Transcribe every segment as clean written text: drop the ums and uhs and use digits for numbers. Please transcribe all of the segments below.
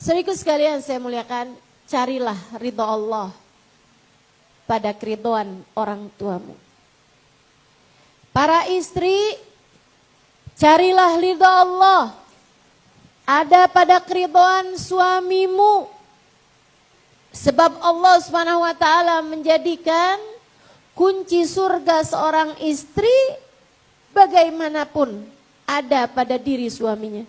Saudaraku sekalian saya muliakan, carilah ridho Allah pada keridhaan orang tuamu. Para istri, carilah ridho Allah ada pada keridhaan suamimu. Sebab Allah Subhanahu wa taala menjadikan kunci surga seorang istri bagaimanapun ada pada diri suaminya.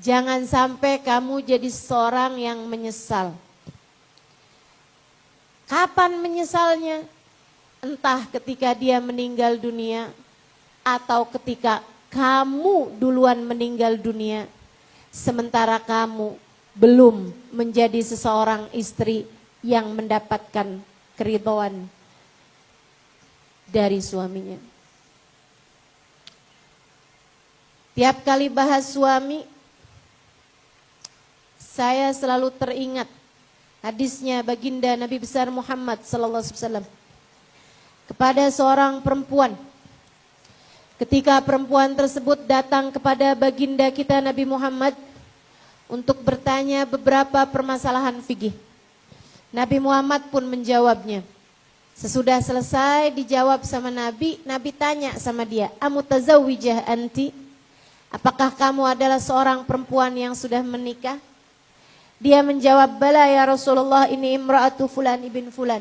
Jangan sampai kamu jadi seorang yang menyesal. Kapan menyesalnya? Entah ketika dia meninggal dunia atau ketika kamu duluan meninggal dunia, sementara kamu belum menjadi seseorang istri yang mendapatkan keridhaan dari suaminya. Tiap kali bahas suami, saya selalu teringat hadisnya baginda Nabi besar Muhammad sallallahu alaihi wasallam kepada seorang perempuan. Ketika perempuan tersebut datang kepada baginda kita Nabi Muhammad untuk bertanya beberapa permasalahan fikih, Nabi Muhammad pun menjawabnya. Sesudah selesai dijawab sama Nabi, Nabi tanya sama dia, "Amutazawwijah anti?" Apakah kamu adalah seorang perempuan yang sudah menikah? Dia menjawab, "Bala ya Rasulullah, ini imra'atu fulan ibn fulan."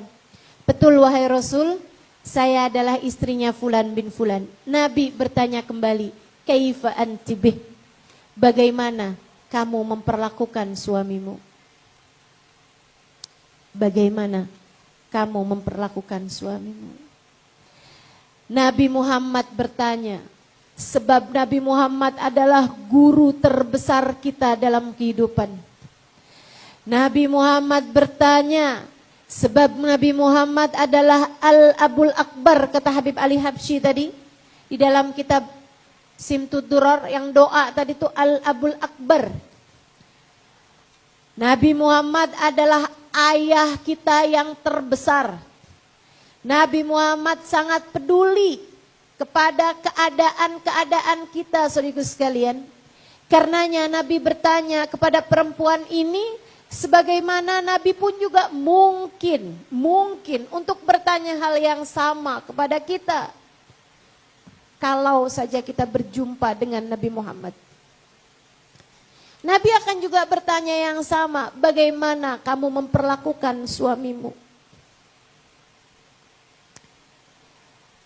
Betul wahai Rasul, saya adalah istrinya fulan bin fulan. Nabi bertanya kembali, "Kaifa anti bih?" Bagaimana kamu memperlakukan suamimu? Bagaimana kamu memperlakukan suamimu? Nabi Muhammad bertanya, sebab Nabi Muhammad adalah guru terbesar kita dalam kehidupan. Nabi Muhammad bertanya, sebab Nabi Muhammad adalah Al-Abul Akbar, kata Habib Ali Habsyi tadi. Di dalam kitab Simtud Duror yang doa tadi itu Al-Abul Akbar. Nabi Muhammad adalah ayah kita yang terbesar. Nabi Muhammad sangat peduli kepada keadaan-keadaan kita, saudaraku sekalian. Karenanya Nabi bertanya kepada perempuan ini, sebagaimana Nabi pun juga mungkin untuk bertanya hal yang sama kepada kita. Kalau saja kita berjumpa dengan Nabi Muhammad. Nabi akan juga bertanya yang sama, bagaimana kamu memperlakukan suamimu?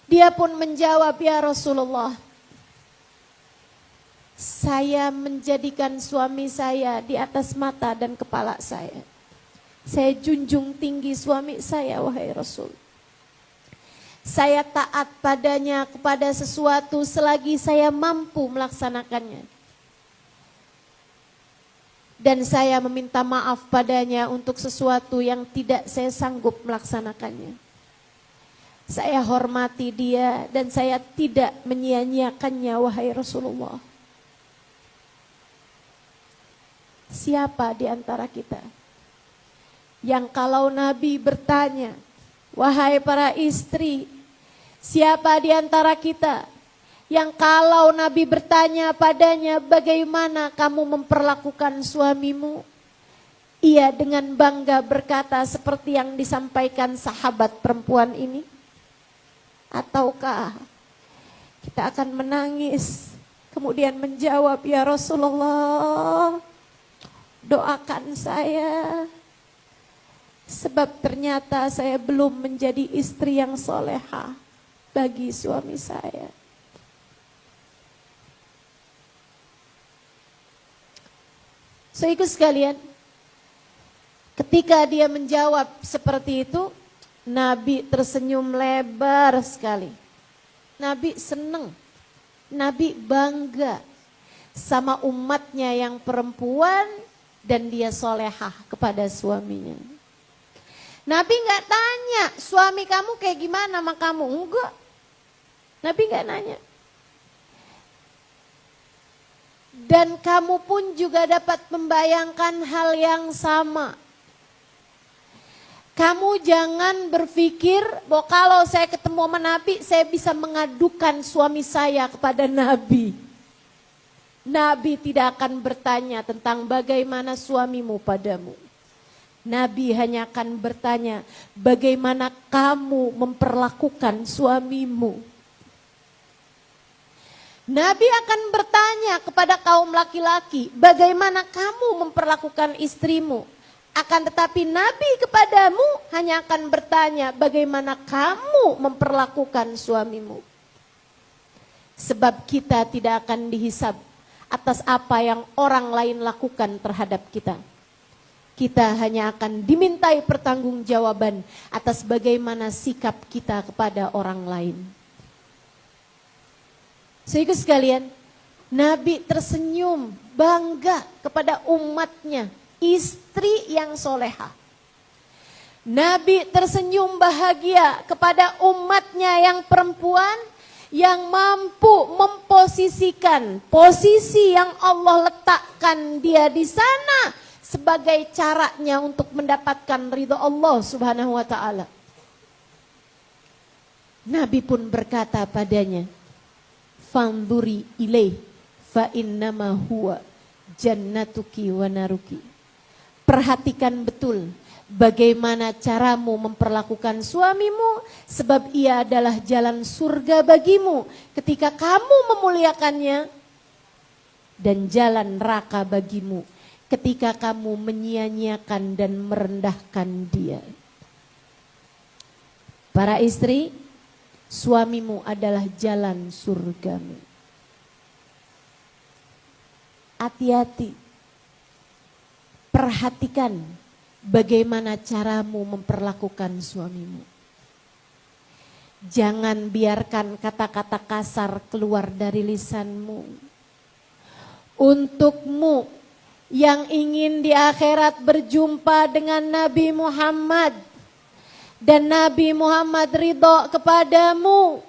Dia pun menjawab, "Ya Rasulullah, saya menjadikan suami saya di atas mata dan kepala saya. Saya junjung tinggi suami saya, wahai Rasul. Saya taat padanya kepada sesuatu selagi saya mampu melaksanakannya. Dan saya meminta maaf padanya untuk sesuatu yang tidak saya sanggup melaksanakannya. Saya hormati dia dan saya tidak menyia-nyiakannya, wahai Rasulullah." Siapa di antara kita yang kalau Nabi bertanya, wahai para istri, siapa di antara kita yang kalau Nabi bertanya padanya, bagaimana kamu memperlakukan suamimu? Ia dengan bangga berkata seperti yang disampaikan sahabat perempuan ini? Ataukah kita akan menangis kemudian menjawab, "Ya Rasulullah, doakan saya, sebab ternyata saya belum menjadi istri yang solehah bagi suami saya." Saudaraku sekalian, ketika dia menjawab seperti itu, Nabi tersenyum lebar sekali. Nabi senang, Nabi bangga sama umatnya yang perempuan dan dia solehah kepada suaminya. Nabi nggak tanya, suami kamu kayak gimana sama kamu? Enggak. Nabi nggak nanya. Dan kamu pun juga dapat membayangkan hal yang sama. Kamu jangan berpikir bahwa kalau saya ketemu sama Nabi, saya bisa mengadukan suami saya kepada Nabi. Nabi tidak akan bertanya tentang bagaimana suamimu padamu. Nabi hanya akan bertanya, bagaimana kamu memperlakukan suamimu. Nabi akan bertanya kepada kaum laki-laki, bagaimana kamu memperlakukan istrimu. Akan tetapi Nabi kepadamu hanya akan bertanya, bagaimana kamu memperlakukan suamimu. Sebab kita tidak akan dihisab atas apa yang orang lain lakukan terhadap kita. Kita hanya akan dimintai pertanggungjawaban atas bagaimana sikap kita kepada orang lain. Sehingga sekalian, Nabi tersenyum bangga kepada umatnya, istri yang soleha. Nabi tersenyum bahagia kepada umatnya yang perempuan, yang mampu memposisikan posisi yang Allah letakkan dia di sana sebagai caranya untuk mendapatkan ridha Allah Subhanahu wa taala. Nabi pun berkata padanya, "Fanduri ilaih fa innama huwa jannatuki wa naruki." Perhatikan betul bagaimana caramu memperlakukan suamimu, sebab ia adalah jalan surga bagimu ketika kamu memuliakannya, dan jalan neraka bagimu ketika kamu menyia-nyiakan dan merendahkan dia. Para istri, suamimu adalah jalan surgamu. Hati-hati, perhatikan bagaimana caramu memperlakukan suamimu. Jangan biarkan kata-kata kasar keluar dari lisanmu. Untukmu yang ingin di akhirat berjumpa dengan Nabi Muhammad, dan Nabi Muhammad ridho kepadamu.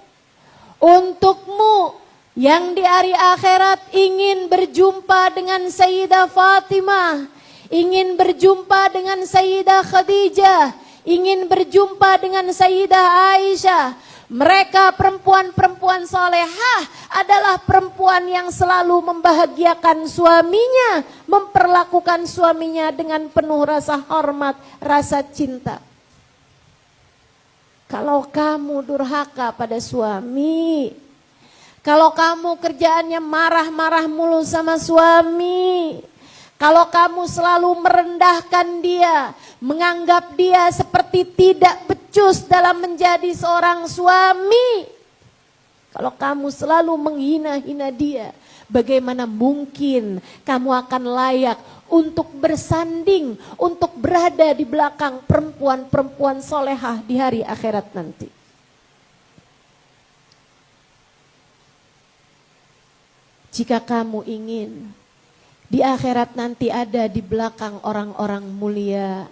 Untukmu yang di hari akhirat ingin berjumpa dengan Sayyidah Fatimah, ingin berjumpa dengan Sayyidah Khadijah, ingin berjumpa dengan Sayyidah Aisyah. Mereka perempuan-perempuan salehah adalah perempuan yang selalu membahagiakan suaminya, memperlakukan suaminya dengan penuh rasa hormat, rasa cinta. Kalau kamu durhaka pada suami, kalau kamu kerjaannya marah-marah mulu sama suami, kalau kamu selalu merendahkan dia, menganggap dia seperti tidak becus dalam menjadi seorang suami, kalau kamu selalu menghina-hina dia, bagaimana mungkin kamu akan layak untuk bersanding, untuk berada di belakang perempuan-perempuan solehah di hari akhirat nanti. Jika kamu ingin di akhirat nanti ada di belakang orang-orang mulia,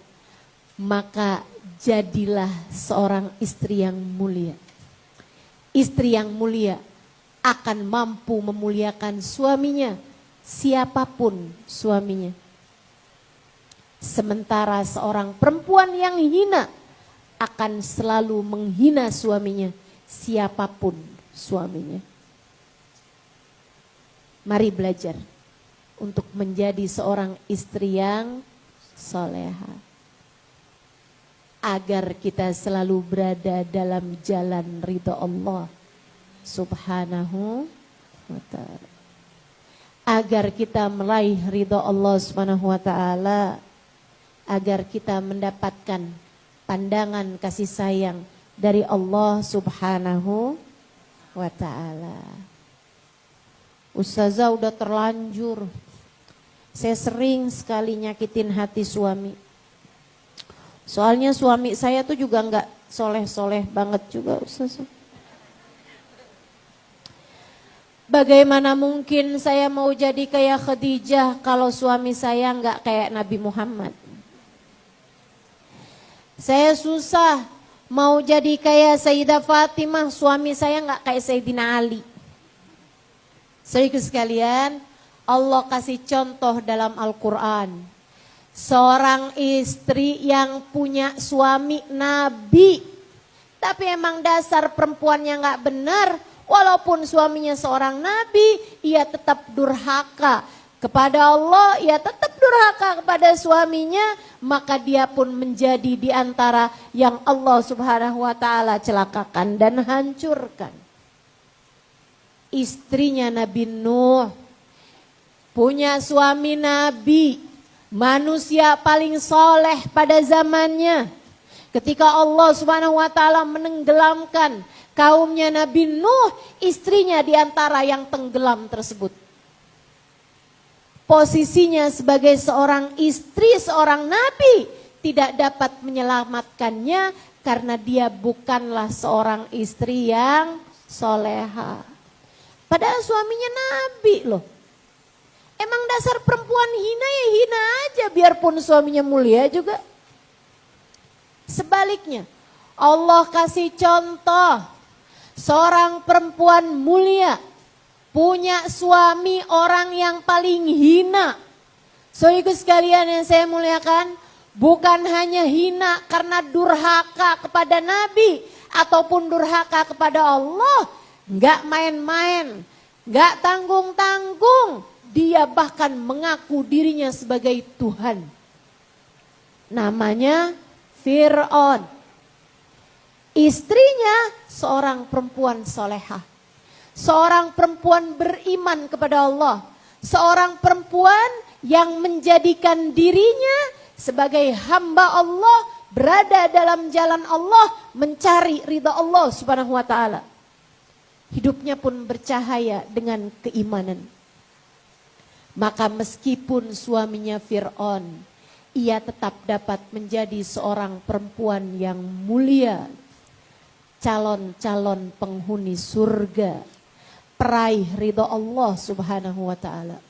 maka jadilah seorang istri yang mulia. Istri yang mulia akan mampu memuliakan suaminya, siapapun suaminya. Sementara seorang perempuan yang hina akan selalu menghina suaminya, siapapun suaminya. Mari belajar untuk menjadi seorang istri yang soleha, agar kita selalu berada dalam jalan ridha Allah Subhanahu wa ta'ala, agar kita meraih ridha Allah Subhanahu wa ta'ala, agar kita mendapatkan pandangan kasih sayang dari Allah Subhanahu wa ta'ala. Ustazah udah terlanjur, saya sering sekali nyakitin hati suami. Soalnya suami saya tuh juga nggak soleh-soleh banget juga Ustazah. Bagaimana mungkin saya mau jadi kayak Khadijah kalau suami saya nggak kayak Nabi Muhammad? Saya susah mau jadi kayak Sayyidah Fatimah, suami saya nggak kayak Sayyidina Ali. Saudara sekalian, Allah kasih contoh dalam Al-Quran. Seorang istri yang punya suami Nabi, tapi emang dasar perempuannya gak benar, Walaupun suaminya seorang nabi, ia tetap durhaka kepada Allah, ia tetap durhaka kepada suaminya, maka dia pun menjadi di antara yang Allah Subhanahu wa taala celakakan dan hancurkan. Istrinya Nabi Nuh punya suami nabi, manusia paling soleh pada zamannya. Ketika Allah Subhanahu wa taala menenggelamkan kaumnya Nabi Nuh, istrinya di antara yang tenggelam tersebut. Posisinya sebagai seorang istri, seorang nabi tidak dapat menyelamatkannya karena dia bukanlah seorang istri yang soleha. Padahal suaminya nabi loh. Emang dasar perempuan hina ya hina aja biarpun suaminya mulia juga. Sebaliknya Allah kasih contoh seorang perempuan mulia punya suami orang yang paling hina. Saudaraku sekalian yang saya muliakan, bukan hanya hina karena durhaka kepada Nabi ataupun durhaka kepada Allah, enggak main-main, enggak tanggung-tanggung, dia bahkan mengaku dirinya sebagai Tuhan. Namanya Fir'aun. Istrinya seorang perempuan solehah. Seorang perempuan beriman kepada Allah. Seorang perempuan yang menjadikan dirinya sebagai hamba Allah, berada dalam jalan Allah, mencari ridha Allah Subhanahu wa taala. Hidupnya pun bercahaya dengan keimanan. Maka meskipun suaminya Fir'aun, ia tetap dapat menjadi seorang perempuan yang mulia, calon-calon penghuni surga, peraih ridha Allah Subhanahu wa taala.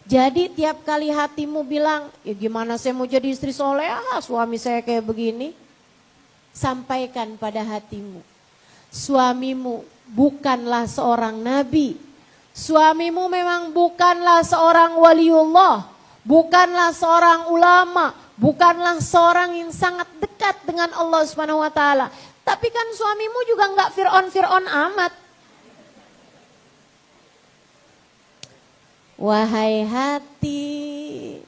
Jadi tiap kali hatimu bilang, ya gimana saya mau jadi istri solehah, suami saya kayak begini. Sampaikan pada hatimu, suamimu bukanlah seorang nabi. Suamimu memang bukanlah seorang waliullah, bukanlah seorang ulama, bukanlah seorang yang sangat dekat dengan Allah Subhanahu wa taala. Tapi kan suamimu juga enggak Fir'aun amat. Wahai hati,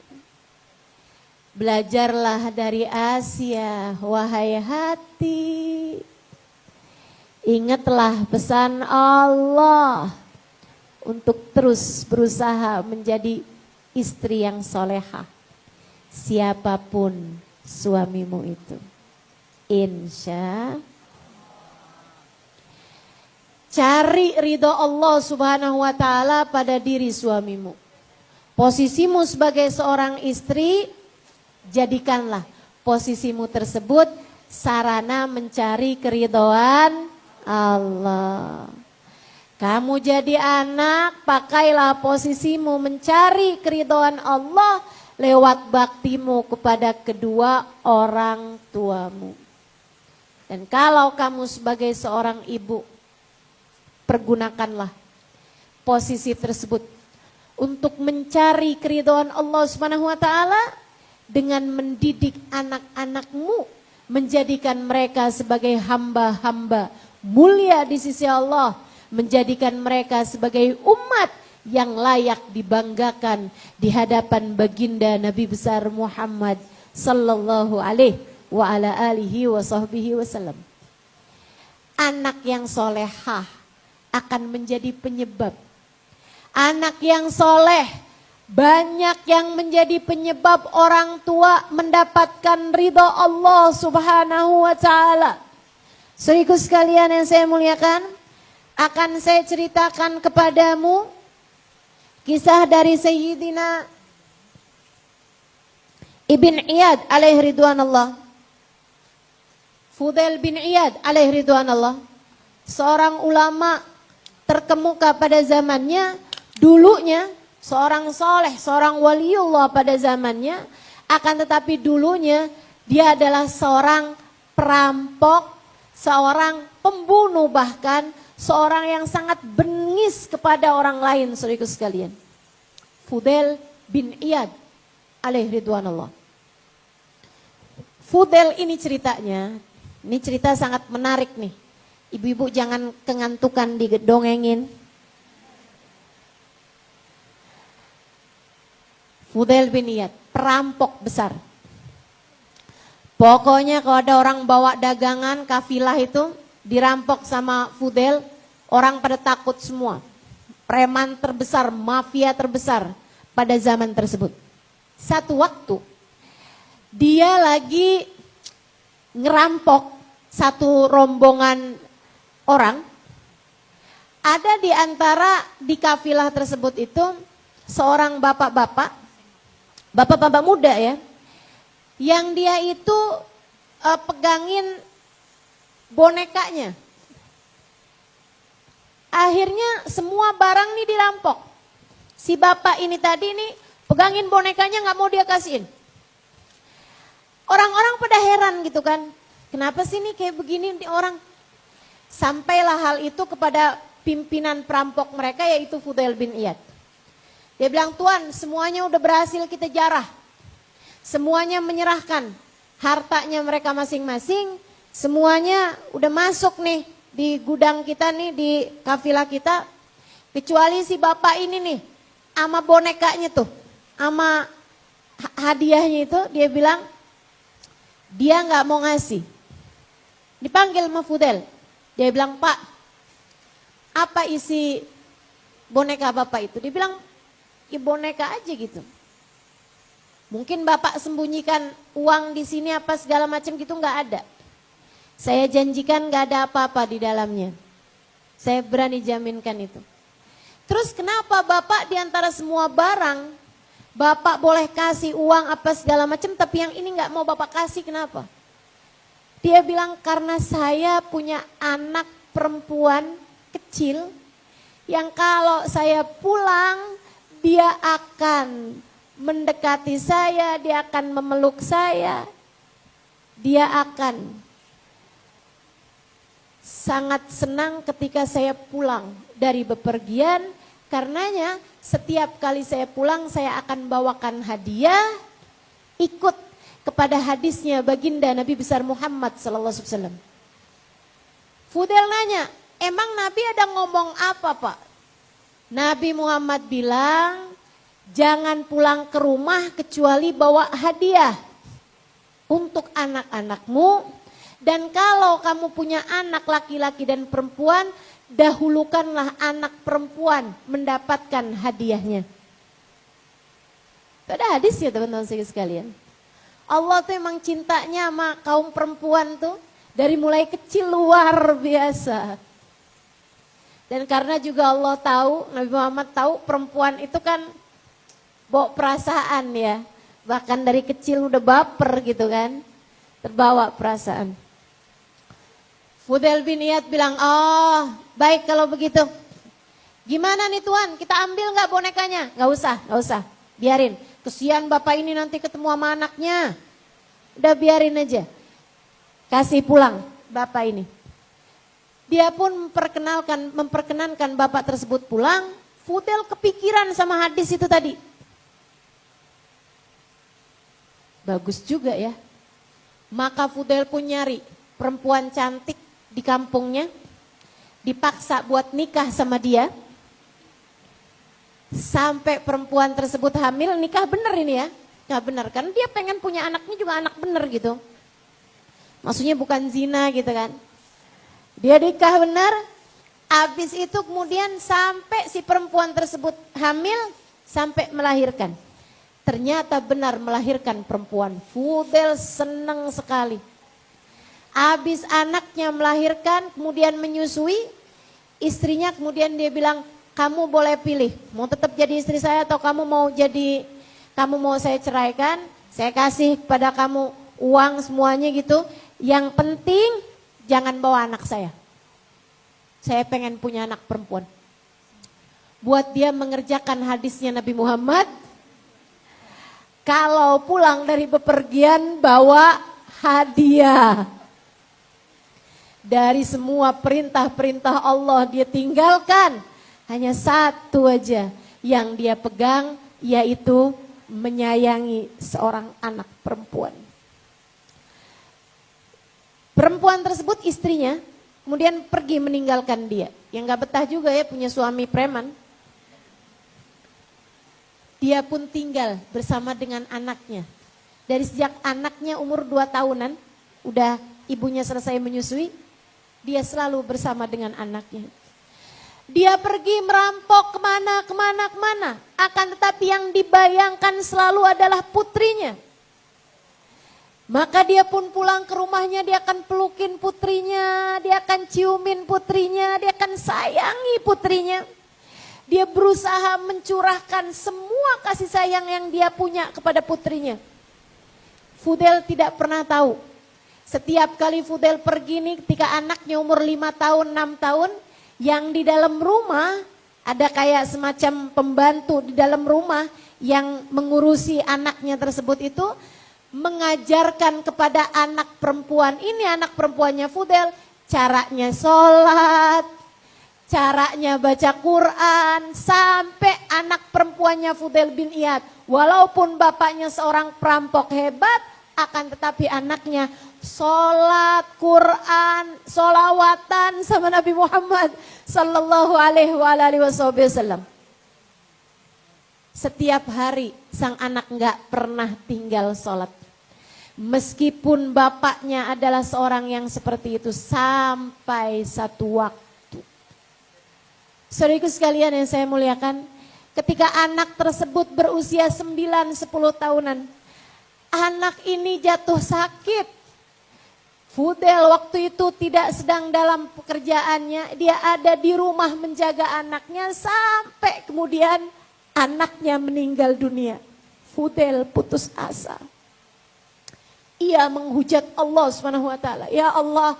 belajarlah dari Asia. Wahai hati, ingatlah pesan Allah untuk terus berusaha menjadi istri yang solehah. Siapapun suamimu itu, insya cari ridho Allah Subhanahu wa taala pada diri suamimu. Posisimu sebagai seorang istri, jadikanlah posisimu tersebut sarana mencari keridhaan Allah. Kamu jadi anak, pakailah posisimu mencari keridhaan Allah lewat baktimu kepada kedua orang tuamu. Dan kalau kamu sebagai seorang ibu, pergunakanlah posisi tersebut untuk mencari keridhaan Allah Subhanahu wa taala dengan mendidik anak-anakmu, menjadikan mereka sebagai hamba-hamba mulia di sisi Allah, menjadikan mereka sebagai umat yang layak dibanggakan di hadapan baginda Nabi besar Muhammad sallallahu alaihi wa ala alihi wa sahbihi wasallam. Anak yang solehah akan menjadi penyebab. Anak yang soleh banyak yang menjadi penyebab orang tua mendapatkan ridha Allah Subhanahu wa taala. Saudaraku sekalian yang saya muliakan, akan saya ceritakan kepadamu kisah dari Sayyidina Ibn Iyad alaihi ridwanallah. Fudail bin Iyad alaihi ridwanallah, seorang ulama terkemuka pada zamannya, dulunya seorang soleh, seorang waliullah pada zamannya, akan tetapi dulunya dia adalah seorang perampok, seorang pembunuh, bahkan seorang yang sangat bengis kepada orang lain, saudaraku sekalian. Fudail bin Iyad alaihi ridwanallah. Fudail ini ceritanya, ini cerita sangat menarik nih. Ibu-ibu jangan kengantukan didongengin. Fudail bin Iyad, perampok besar. Pokoknya kalau ada orang bawa dagangan, kafilah itu dirampok sama Fudail, orang pada takut semua. Preman terbesar, mafia terbesar pada zaman tersebut. Satu waktu, dia lagi ngerampok satu rombongan orang. Ada di antara di kafilah tersebut itu seorang bapak-bapak muda ya, yang dia itu pegangin bonekanya. Akhirnya semua barang nih dirampok. Si bapak ini tadi nih pegangin bonekanya, nggak mau dia kasihin. Orang-orang pada heran gitu kan, kenapa sih nih kayak begini nih orang? Sampailah hal itu kepada pimpinan perampok mereka, yaitu Fudail bin Iyad. Dia bilang, Tuan, semuanya udah berhasil kita jarah. Semuanya menyerahkan hartanya mereka masing-masing. Semuanya udah masuk nih di gudang kita nih, di kafilah kita. Kecuali si bapak ini nih, sama bonekanya tuh, sama hadiahnya itu, dia bilang, dia nggak mau ngasih. Dipanggil sama Fudail. Dia bilang, Pak, apa isi boneka bapak itu? Dia bilang, ya boneka aja gitu. Mungkin bapak sembunyikan uang di sini apa segala macam gitu, nggak ada. Saya janjikan nggak ada apa-apa di dalamnya. Saya berani jaminkan itu. Terus kenapa bapak di antara semua barang, bapak boleh kasih uang apa segala macam, tapi yang ini nggak mau bapak kasih, kenapa? Dia bilang, karena saya punya anak perempuan kecil yang kalau saya pulang, dia akan mendekati saya, dia akan memeluk saya, dia akan sangat senang ketika saya pulang dari bepergian. Karenanya setiap kali saya pulang, saya akan bawakan hadiah, ikut kepada hadisnya baginda Nabi besar Muhammad SAW. Fudail nanya, emang Nabi ada ngomong apa, Pak? Nabi Muhammad bilang, jangan pulang ke rumah kecuali bawa hadiah untuk anak-anakmu. Dan kalau kamu punya anak laki-laki dan perempuan, dahulukanlah anak perempuan mendapatkan hadiahnya. Itu ada hadis ya teman-teman sekalian. Allah tuh emang cintanya sama kaum perempuan tuh dari mulai kecil luar biasa. Dan karena juga Allah tahu, Nabi Muhammad tahu perempuan itu kan bawa perasaan ya. Bahkan dari kecil udah baper gitu kan. Terbawa perasaan. Fudail bin Iyad bilang, oh baik kalau begitu. Gimana nih Tuan, kita ambil gak bonekanya? Gak usah, biarin. Kesian bapak ini nanti ketemu sama anaknya. Udah biarin aja. Kasih pulang bapak ini. Dia pun memperkenankan bapak tersebut pulang. Fudail kepikiran sama hadis itu tadi. Bagus juga ya. Maka Fudail pun nyari perempuan cantik di kampungnya. Dipaksa buat nikah sama dia. Sampai perempuan tersebut hamil, nikah bener ini ya. Nikah bener, karena dia pengen punya anaknya juga anak bener gitu. Maksudnya bukan zina gitu kan. Dia nikah benar, habis itu kemudian sampai si perempuan tersebut hamil, sampai melahirkan. Ternyata benar melahirkan perempuan. Fudail senang sekali. Habis anaknya melahirkan, kemudian menyusui, istrinya kemudian dia bilang, kamu boleh pilih, mau tetap jadi istri saya atau kamu mau saya ceraikan, saya kasih kepada kamu uang semuanya gitu. Yang penting jangan bawa anak saya. Saya pengen punya anak perempuan. Buat dia mengerjakan hadisnya Nabi Muhammad. Kalau pulang dari bepergian bawa hadiah. Dari semua perintah-perintah Allah dia tinggalkan. Hanya satu aja yang dia pegang, yaitu menyayangi seorang anak perempuan. Perempuan tersebut istrinya kemudian pergi meninggalkan dia. Yang gak betah juga ya punya suami preman. Dia pun tinggal bersama dengan anaknya. Dari sejak anaknya umur 2 tahunan, udah ibunya selesai menyusui, dia selalu bersama dengan anaknya. Dia pergi merampok kemana. Akan tetapi yang dibayangkan selalu adalah putrinya. Maka dia pun pulang ke rumahnya, dia akan pelukin putrinya, dia akan ciumin putrinya, dia akan sayangi putrinya. Dia berusaha mencurahkan semua kasih sayang yang dia punya kepada putrinya. Fudel tidak pernah tahu. Setiap kali Fudel pergi nih ketika anaknya umur 5 tahun, 6 tahun, yang di dalam rumah ada kayak semacam pembantu di dalam rumah yang mengurusi anaknya tersebut itu mengajarkan kepada anak perempuan, ini anak perempuannya Fudel, caranya sholat, caranya baca Quran, sampai anak perempuannya Fudel bin Iyad. Walaupun bapaknya seorang perampok hebat, akan tetapi anaknya sholat, Quran, sholawatan sama Nabi Muhammad sallallahu alaihi wasallam. Setiap hari sang anak enggak pernah tinggal sholat. Meskipun bapaknya adalah seorang yang seperti itu sampai satu waktu. Saudaraku sekalian yang saya muliakan, ketika anak tersebut berusia 9-10 tahunan, anak ini jatuh sakit. Fudel waktu itu tidak sedang dalam pekerjaannya, dia ada di rumah menjaga anaknya sampai kemudian anaknya meninggal dunia. Fudel putus asa. Ia menghujat Allah SWT. Ya Allah,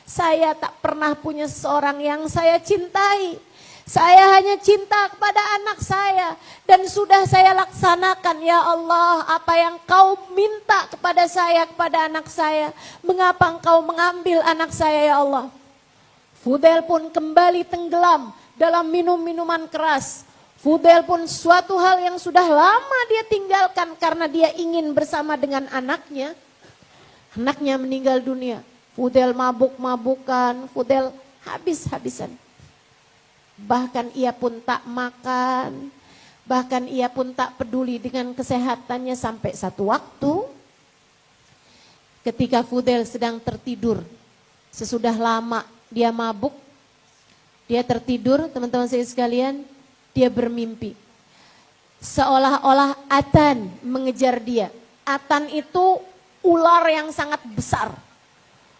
saya tak pernah punya seorang yang saya cintai. Saya hanya cinta kepada anak saya dan sudah saya laksanakan. Ya Allah, apa yang kau minta kepada saya, kepada anak saya. Mengapa engkau mengambil anak saya ya Allah? Fudel pun kembali tenggelam dalam minum-minuman keras. Fudel pun suatu hal yang sudah lama dia tinggalkan karena dia ingin bersama dengan anaknya. Anaknya meninggal dunia. Fudel mabuk-mabukan, Fudel habis-habisan. Bahkan ia pun tak makan, bahkan ia pun tak peduli dengan kesehatannya sampai satu waktu. Ketika Fudel sedang tertidur, sesudah lama dia mabuk, dia tertidur, teman-teman saya sekalian, dia bermimpi. Seolah-olah Atan mengejar dia. Atan itu ular yang sangat besar.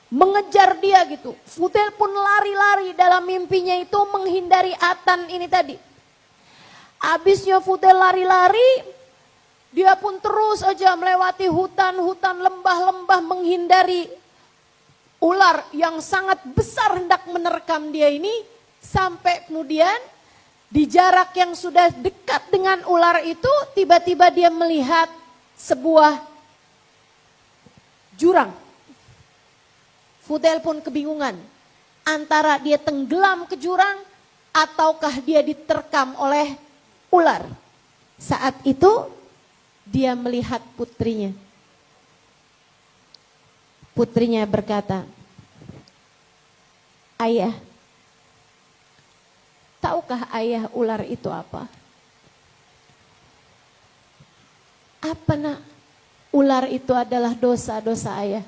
Mengejar dia gitu. Fudel pun lari-lari dalam mimpinya itu menghindari Atan ini tadi. Habisnya Fudel lari-lari, dia pun terus aja melewati hutan-hutan, lembah-lembah menghindari ular yang sangat besar hendak menerkam dia ini. Sampai kemudian di jarak yang sudah dekat dengan ular itu, tiba-tiba dia melihat sebuah jurang. Fudel pun kebingungan antara dia tenggelam ke jurang ataukah dia diterkam oleh ular. Saat itu dia melihat putrinya. Putrinya berkata, "Ayah, tahukah ayah ular itu apa?" "Apa nak?" "Ular itu adalah dosa-dosa ayah.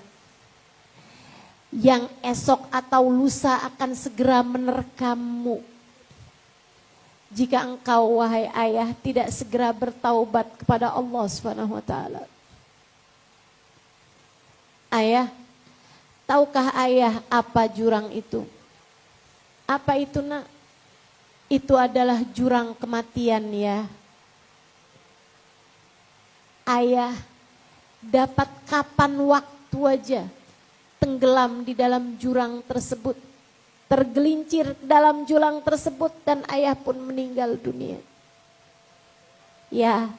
Yang esok atau lusa akan segera menerkammu. Jika engkau wahai ayah tidak segera bertaubat kepada Allah SWT. Ayah, tahukah ayah apa jurang itu?" "Apa itu nak?" "Itu adalah jurang kematian ya. Ayah dapat kapan waktu aja tenggelam di dalam jurang tersebut, tergelincir dalam jurang tersebut dan ayah pun meninggal dunia. Ya,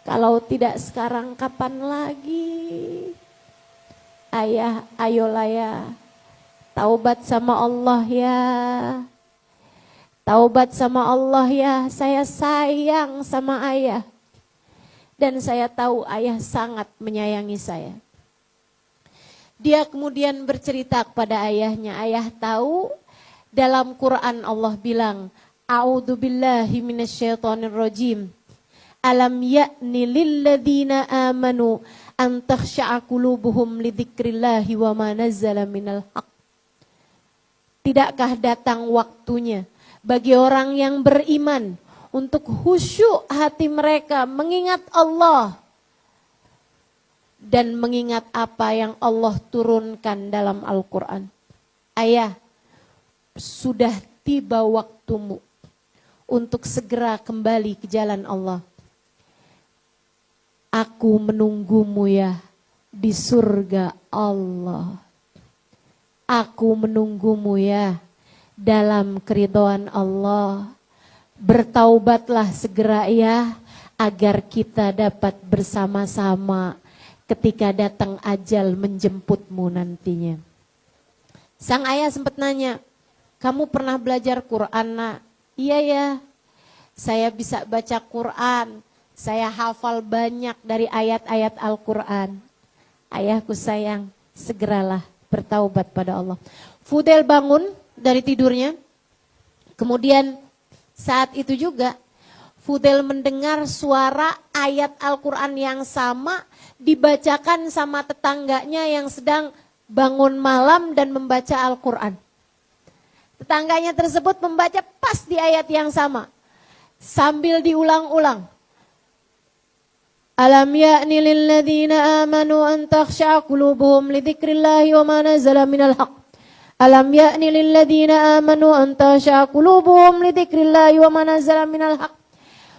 kalau tidak sekarang kapan lagi? Ayah, ayolah ya, taubat sama Allah ya. Taubat sama Allah ya, saya sayang sama ayah. Dan saya tahu ayah sangat menyayangi saya." Dia kemudian bercerita kepada ayahnya, ayah tahu dalam Quran Allah bilang, A'udzubillahi minasyaitonirrajim. Alam ya'ni lilladzina amanu an takhsha'a qulubuhum lidzikrillahi wa ma nazzala minal haq. Tidakkah datang waktunya bagi orang yang beriman untuk khusyuk hati mereka mengingat Allah dan mengingat apa yang Allah turunkan dalam Al-Quran. Ayah, sudah tiba waktumu untuk segera kembali ke jalan Allah. Aku menunggumu ya di surga Allah. Aku menunggumu ya dalam keridhaan Allah. Bertaubatlah segera ya agar kita dapat bersama-sama ketika datang ajal menjemputmu nantinya. Sang ayah sempat nanya, kamu pernah belajar Quran nak? Iya ya, saya bisa baca Quran, saya hafal banyak dari ayat-ayat Al-Quran. Ayahku sayang, segeralah bertaubat pada Allah. Fudail bangun dari tidurnya, kemudian saat itu juga Fudail mendengar suara ayat Al-Quran yang sama dibacakan sama tetangganya yang sedang bangun malam dan membaca Al-Quran. Tetangganya tersebut membaca pas di ayat yang sama. Sambil diulang-ulang. Alam ya'ni lilladzina amanu an takhsha'a qulubuhum lidzikrillahi wa ma nazala minal haq. Alam ya'ni lilladzina amanu an takhsha'a qulubuhum lidzikrillahi wa ma nazala minal haq.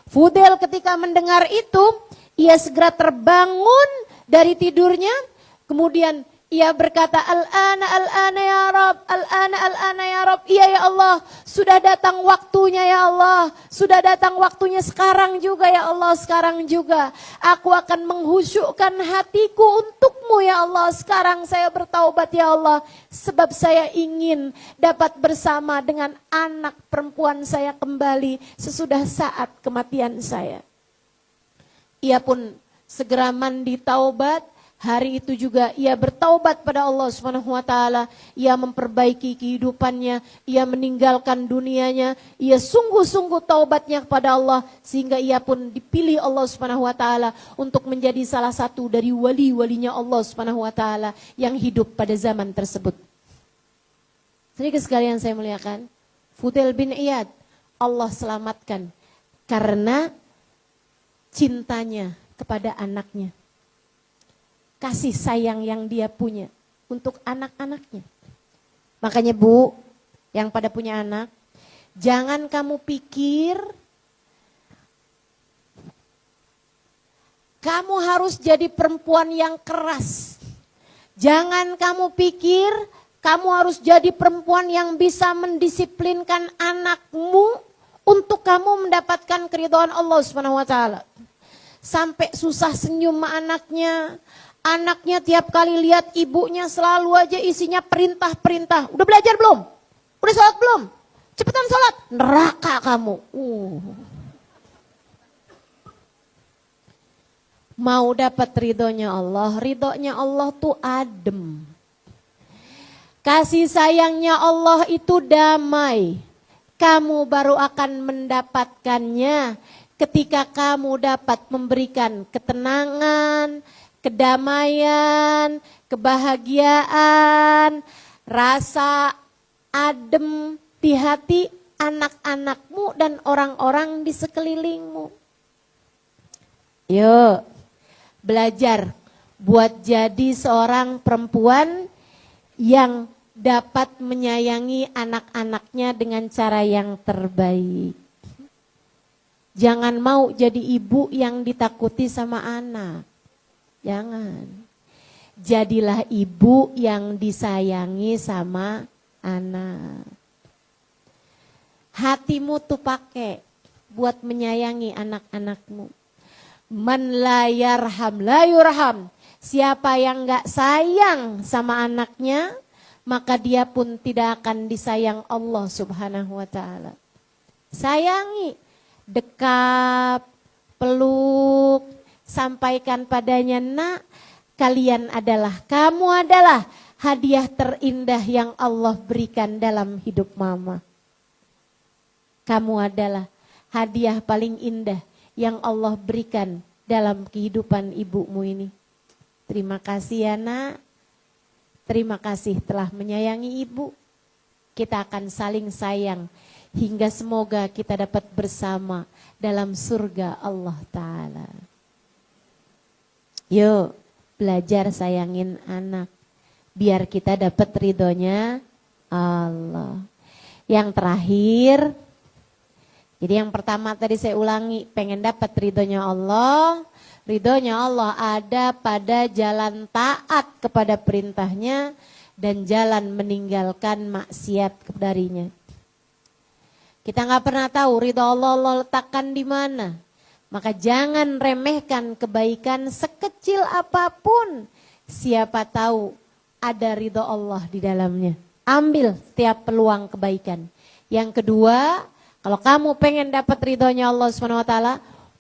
Fudail ketika mendengar itu, ia segera terbangun dari tidurnya, kemudian ia berkata, Al-ana ya Rabb, al-ana ya Rabb. Iya ya Allah, sudah datang waktunya ya Allah. Sudah datang waktunya sekarang juga ya Allah, sekarang juga. Aku akan menghusyukkan hatiku untukmu ya Allah. Sekarang saya bertaubat ya Allah. Sebab saya ingin dapat bersama dengan anak perempuan saya kembali sesudah saat kematian saya. Ia pun segera mandi taubat. Hari itu juga ia bertaubat pada Allah Subhanahu wa taala, ia memperbaiki kehidupannya, ia meninggalkan dunianya, ia sungguh-sungguh taubatnya kepada Allah sehingga ia pun dipilih Allah Subhanahu wa taala untuk menjadi salah satu dari wali-walinya Allah Subhanahu wa taala yang hidup pada zaman tersebut. Sedikit sekalian saya muliakan, Fudail bin Iyad Allah selamatkan karena cintanya kepada anaknya. Kasih sayang yang dia punya untuk anak-anaknya. Makanya Bu, yang pada punya anak, jangan kamu pikir kamu harus jadi perempuan yang keras. Jangan kamu pikir kamu harus jadi perempuan yang bisa mendisiplinkan anakmu untuk kamu mendapatkan keridhaan Allah Subhanahu wa taala. Sampai susah senyum sama anaknya. Anaknya tiap kali lihat ibunya selalu aja isinya perintah-perintah. Udah belajar belum? Udah sholat belum? Cepetan sholat. Neraka kamu. Mau dapat ridhonya Allah tuh adem. Kasih sayangnya Allah itu damai. Kamu baru akan mendapatkannya ketika kamu dapat memberikan ketenangan, kedamaian, kebahagiaan, rasa adem di hati anak-anakmu dan orang-orang di sekelilingmu. Yuk, belajar buat jadi seorang perempuan yang dapat menyayangi anak-anaknya dengan cara yang terbaik. Jangan mau jadi ibu yang ditakuti sama anak. Jangan. Jadilah ibu yang disayangi sama anak. Hatimu tuh pakai buat menyayangi anak-anakmu. Man la yarham la yurham. Siapa yang gak sayang sama anaknya, maka dia pun tidak akan disayang Allah Subhanahu wa taala. Sayangi, dekap, peluk, sampaikan padanya, nak, kamu adalah hadiah terindah yang Allah berikan dalam hidup mama. Kamu adalah hadiah paling indah yang Allah berikan dalam kehidupan ibumu ini. Terima kasih ya nak. Terima kasih telah menyayangi ibu. Kita akan saling sayang hingga semoga kita dapat bersama dalam surga Allah Ta'ala. Yuk belajar sayangin anak biar kita dapat ridhonya Allah. Yang terakhir, jadi yang pertama tadi saya ulangi, pengen dapat ridhonya Allah. Ridhonya Allah ada pada jalan taat kepada perintahnya dan jalan meninggalkan maksiat darinya. Kita nggak pernah tahu ridho Allah letakkan di mana. Maka jangan remehkan kebaikan sekecil apapun. Siapa tahu ada ridho Allah di dalamnya. Ambil setiap peluang kebaikan. Yang kedua, kalau kamu pengen dapat ridhonya Allah SWT,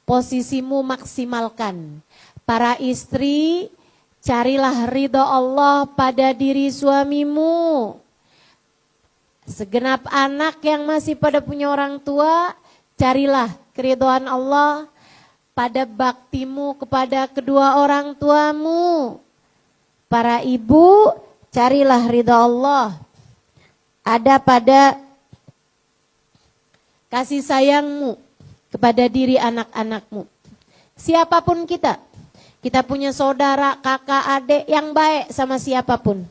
posisimu maksimalkan. Para istri, carilah ridho Allah pada diri suamimu. Segenap anak yang masih pada punya orang tua, carilah keridhaan Allah pada baktimu kepada kedua orang tuamu. Para ibu, carilah ridha Allah ada pada kasih sayangmu kepada diri anak-anakmu. Siapapun kita punya saudara, kakak, adik yang baik sama siapapun,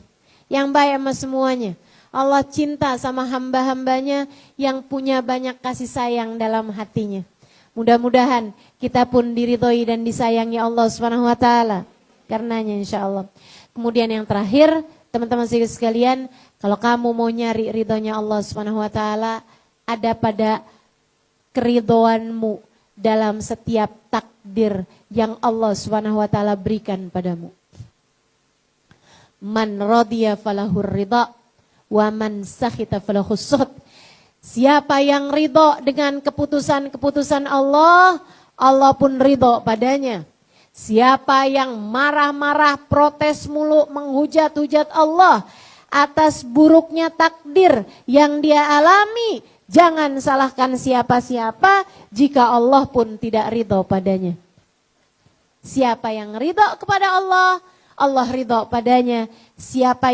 yang baik sama semuanya. Allah cinta sama hamba-hambanya yang punya banyak kasih sayang dalam hatinya. Mudah-mudahan kita pun diridhoi dan disayangi Allah SWT karenanya insya-Allah. Kemudian yang terakhir, teman-teman sekalian, kalau kamu mau nyari ridhonya Allah SWT, ada pada keridhoanmu dalam setiap takdir yang Allah SWT berikan padamu. Man radiya falahur ridha wa man sakhita falahu sukhط. Siapa yang ridho dengan keputusan-keputusan Allah, Allah pun ridho padanya. Siapa yang marah-marah, protes mulu, menghujat-hujat Allah atas buruknya takdir yang dia alami, jangan salahkan siapa-siapa jika Allah pun tidak ridho padanya. Siapa yang ridho kepada Allah, Allah ridho padanya. Siapa